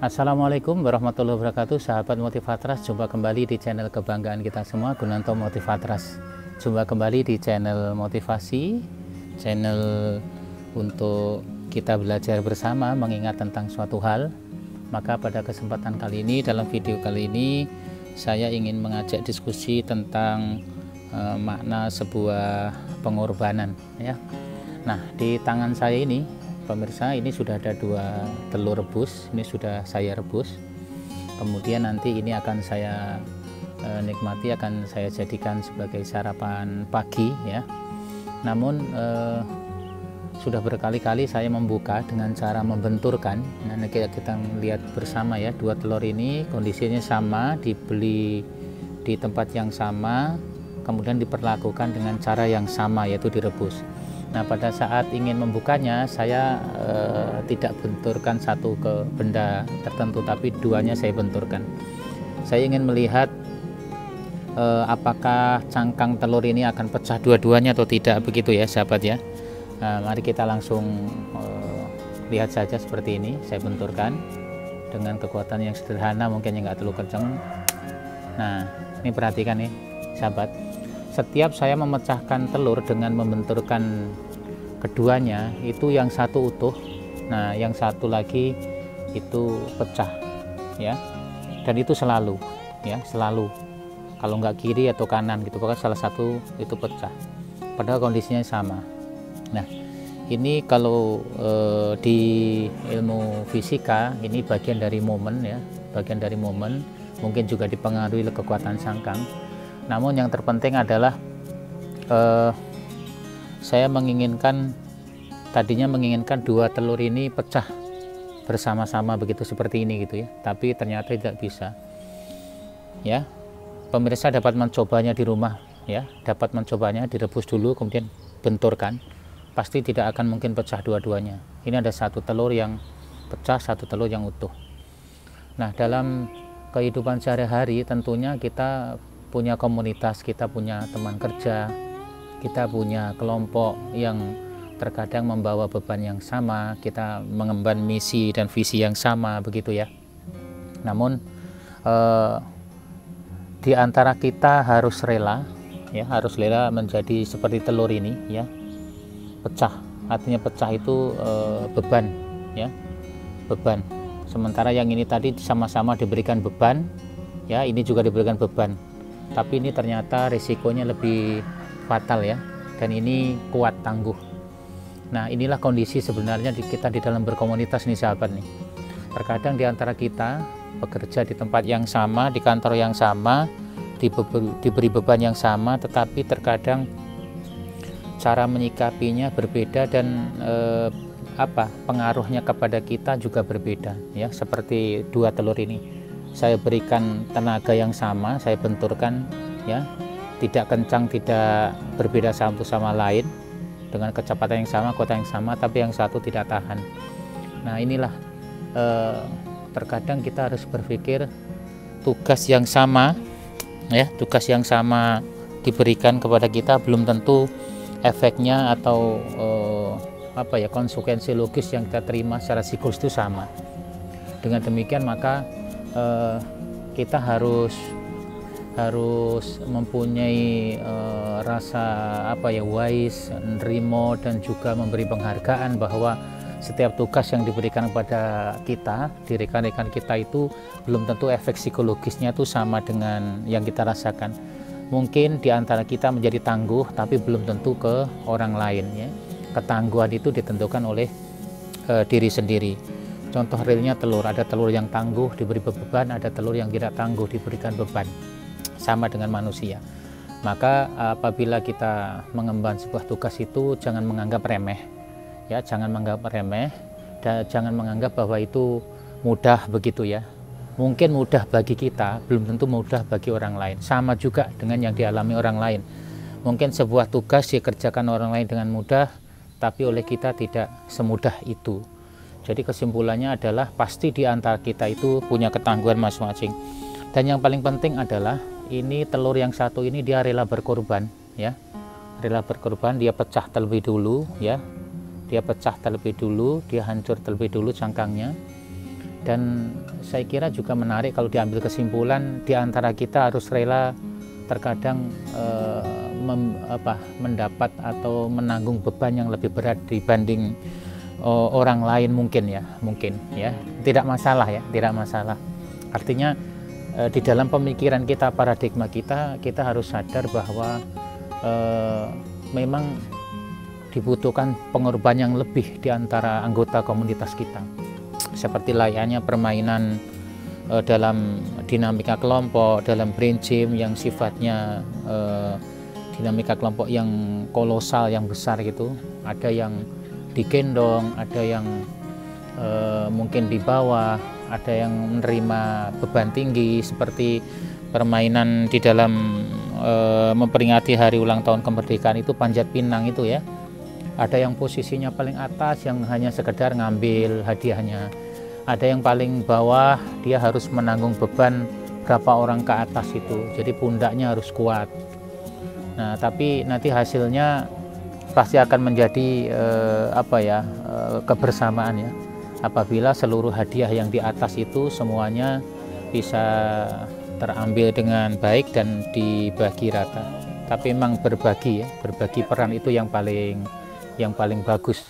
Assalamualaikum warahmatullahi wabarakatuh, sahabat Motivatras. Jumpa kembali di channel kebanggaan kita semua, Gunanto Motivatras. Jumpa kembali di channel motivasi, channel untuk kita belajar bersama mengingat tentang suatu hal. Maka pada kesempatan kali ini, dalam video kali ini, saya ingin mengajak diskusi tentang makna sebuah pengorbanan, ya. Nah, di tangan saya ini, pemirsa, ini sudah ada 2 telur rebus. Ini sudah saya rebus. Kemudian nanti ini akan saya nikmati, akan saya jadikan sebagai sarapan pagi, ya. Namun sudah berkali-kali saya membuka dengan cara membenturkan. Nah, kita lihat bersama ya, 2 telur ini kondisinya sama, dibeli di tempat yang sama, kemudian diperlakukan dengan cara yang sama, yaitu direbus. Nah, pada saat ingin membukanya, saya tidak benturkan satu ke benda tertentu, tapi duanya saya benturkan. Saya ingin melihat apakah cangkang telur ini akan pecah dua-duanya atau tidak, begitu ya sahabat ya. Nah, mari kita langsung lihat saja. Seperti ini saya benturkan dengan kekuatan yang sederhana, mungkin yang nggak terlalu kencang. Nah, ini perhatikan nih sahabat, setiap saya memecahkan telur dengan membenturkan keduanya, itu yang satu utuh, nah yang satu lagi itu pecah, ya. Dan itu selalu, ya, selalu. Kalau nggak kiri atau kanan gitu, pokoknya salah satu itu pecah, padahal kondisinya sama. Nah, ini kalau di ilmu fisika, ini bagian dari momen, ya, bagian dari momen, mungkin juga dipengaruhi oleh kekuatan sangkang. Namun yang terpenting adalah saya tadinya menginginkan 2 telur ini pecah bersama-sama begitu, seperti ini gitu ya, tapi ternyata tidak bisa, ya. Pemirsa dapat mencobanya di rumah, ya, dapat mencobanya, direbus dulu kemudian benturkan, pasti tidak akan mungkin pecah dua-duanya. Ini ada 1 telur yang pecah, 1 telur yang utuh. Nah, dalam kehidupan sehari-hari tentunya kita punya komunitas, kita punya teman kerja, kita punya kelompok yang terkadang membawa beban yang sama, kita mengemban misi dan visi yang sama, begitu ya. Namun di antara kita harus rela, ya, harus rela menjadi seperti telur ini, ya, pecah. Artinya pecah itu beban, ya, beban. Sementara yang ini tadi sama-sama diberikan beban, ya, ini juga diberikan beban. Tapi ini ternyata risikonya lebih fatal, ya, dan ini kuat tangguh. Nah, inilah kondisi sebenarnya kita di dalam berkomunitas nih sahabat nih. Terkadang di antara kita bekerja di tempat yang sama, di kantor yang sama, diberi beban yang sama, tetapi terkadang cara menyikapinya berbeda dan pengaruhnya kepada kita juga berbeda, ya. Seperti 2 telur ini, saya berikan tenaga yang sama, saya benturkan, ya, tidak kencang, tidak berbeda satu sama lain, dengan kecepatan yang sama, kekuatan yang sama, tapi yang satu tidak tahan. Nah, inilah terkadang kita harus berpikir tugas yang sama, ya, tugas yang sama diberikan kepada kita, belum tentu efeknya atau konsekuensi logis yang kita terima secara psikologis itu sama. Dengan demikian maka kita harus mempunyai rasa wise, nerimo, dan juga memberi penghargaan bahwa setiap tugas yang diberikan kepada kita, di rekan-rekan kita, itu belum tentu efek psikologisnya itu sama dengan yang kita rasakan. Mungkin di antara kita menjadi tangguh, tapi belum tentu ke orang lain, ya. Ketangguhan itu ditentukan oleh diri sendiri. Contoh realnya telur, ada telur yang tangguh diberi beban, ada telur yang tidak tangguh diberikan beban. Sama dengan manusia. Maka apabila kita mengemban sebuah tugas itu jangan menganggap remeh, ya, jangan menganggap remeh, dan jangan menganggap bahwa itu mudah begitu ya. Mungkin mudah bagi kita, belum tentu mudah bagi orang lain. Sama juga dengan yang dialami orang lain. Mungkin sebuah tugas dikerjakan orang lain dengan mudah, tapi oleh kita tidak semudah itu. Jadi kesimpulannya adalah pasti di antara kita itu punya ketangguhan masing-masing. Dan yang paling penting adalah ini telur yang satu ini dia rela berkorban, ya, rela berkorban, dia pecah terlebih dulu, ya, dia pecah terlebih dulu, dia hancur terlebih dulu cangkangnya. Dan saya kira juga menarik kalau diambil kesimpulan, di antara kita harus rela terkadang mendapat atau menanggung beban yang lebih berat dibanding orang lain mungkin ya, tidak masalah ya, tidak masalah. Artinya di dalam pemikiran kita, paradigma kita harus sadar bahwa memang dibutuhkan pengorbanan yang lebih di antara anggota komunitas kita. Seperti layaknya permainan dalam dinamika kelompok, dalam brain gym yang sifatnya dinamika kelompok yang kolosal, yang besar gitu. Ada yang digendong, ada yang mungkin di bawah, ada yang menerima beban tinggi, seperti permainan di dalam memperingati hari ulang tahun kemerdekaan itu, panjat pinang itu ya. Ada yang posisinya paling atas yang hanya sekedar ngambil hadiahnya, ada yang paling bawah dia harus menanggung beban berapa orang ke atas itu, jadi pundaknya harus kuat. Nah, tapi nanti hasilnya pasti akan menjadi kebersamaan ya, apabila seluruh hadiah yang di atas itu semuanya bisa terambil dengan baik dan dibagi rata. Tapi memang berbagi peran itu yang paling bagus.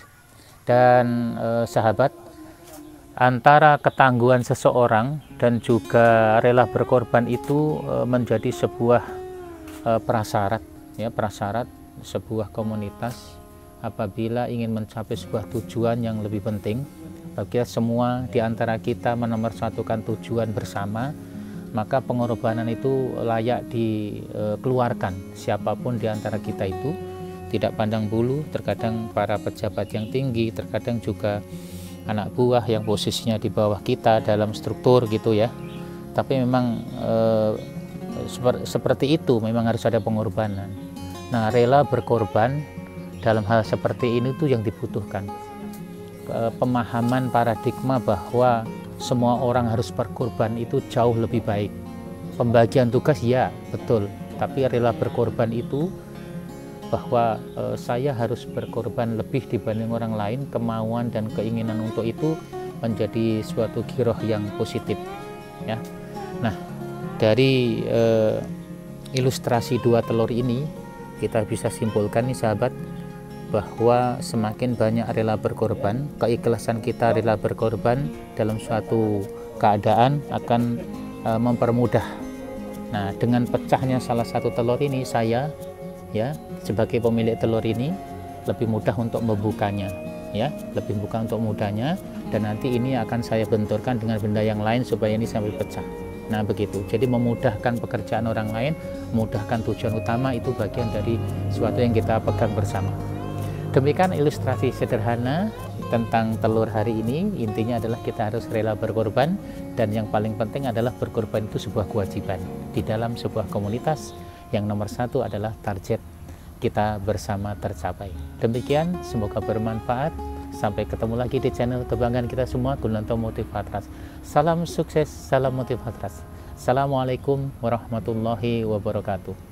Dan sahabat, antara ketangguhan seseorang dan juga rela berkorban itu menjadi sebuah prasyarat sebuah komunitas apabila ingin mencapai sebuah tujuan yang lebih penting. Bagi semua di antara kita menomorsatukan tujuan bersama, maka pengorbanan itu layak dikeluarkan. Siapapun di antara kita itu, tidak pandang bulu, terkadang para pejabat yang tinggi, terkadang juga anak buah yang posisinya di bawah kita dalam struktur gitu ya. Tapi memang seperti itu, memang harus ada pengorbanan. Nah, rela berkorban dalam hal seperti ini tuh yang dibutuhkan. Pemahaman paradigma bahwa semua orang harus berkorban itu jauh lebih baik. Pembagian tugas ya betul, tapi rela berkorban itu bahwa saya harus berkorban lebih dibanding orang lain, kemauan dan keinginan untuk itu menjadi suatu giroh yang positif ya. Nah, dari ilustrasi dua telur ini kita bisa simpulkan nih sahabat, bahwa semakin banyak rela berkorban, keikhlasan kita rela berkorban dalam suatu keadaan akan mempermudah. Nah, dengan pecahnya salah satu telur ini, saya ya sebagai pemilik telur ini lebih mudah untuk membukanya ya, lebih mudah untuk mudahnya, dan nanti ini akan saya benturkan dengan benda yang lain supaya ini sampai pecah. Nah begitu, jadi memudahkan pekerjaan orang lain, memudahkan tujuan utama, itu bagian dari sesuatu yang kita pegang bersama. Demikian ilustrasi sederhana tentang telur hari ini. Intinya adalah kita harus rela berkorban, dan yang paling penting adalah berkorban itu sebuah kewajiban di dalam sebuah komunitas. Yang nomor satu adalah target kita bersama tercapai. Demikian, semoga bermanfaat. Sampai ketemu lagi di channel kebanggaan kita semua, Gunanto Motivatras. Salam sukses, salam motivatras. Assalamualaikum warahmatullahi wabarakatuh.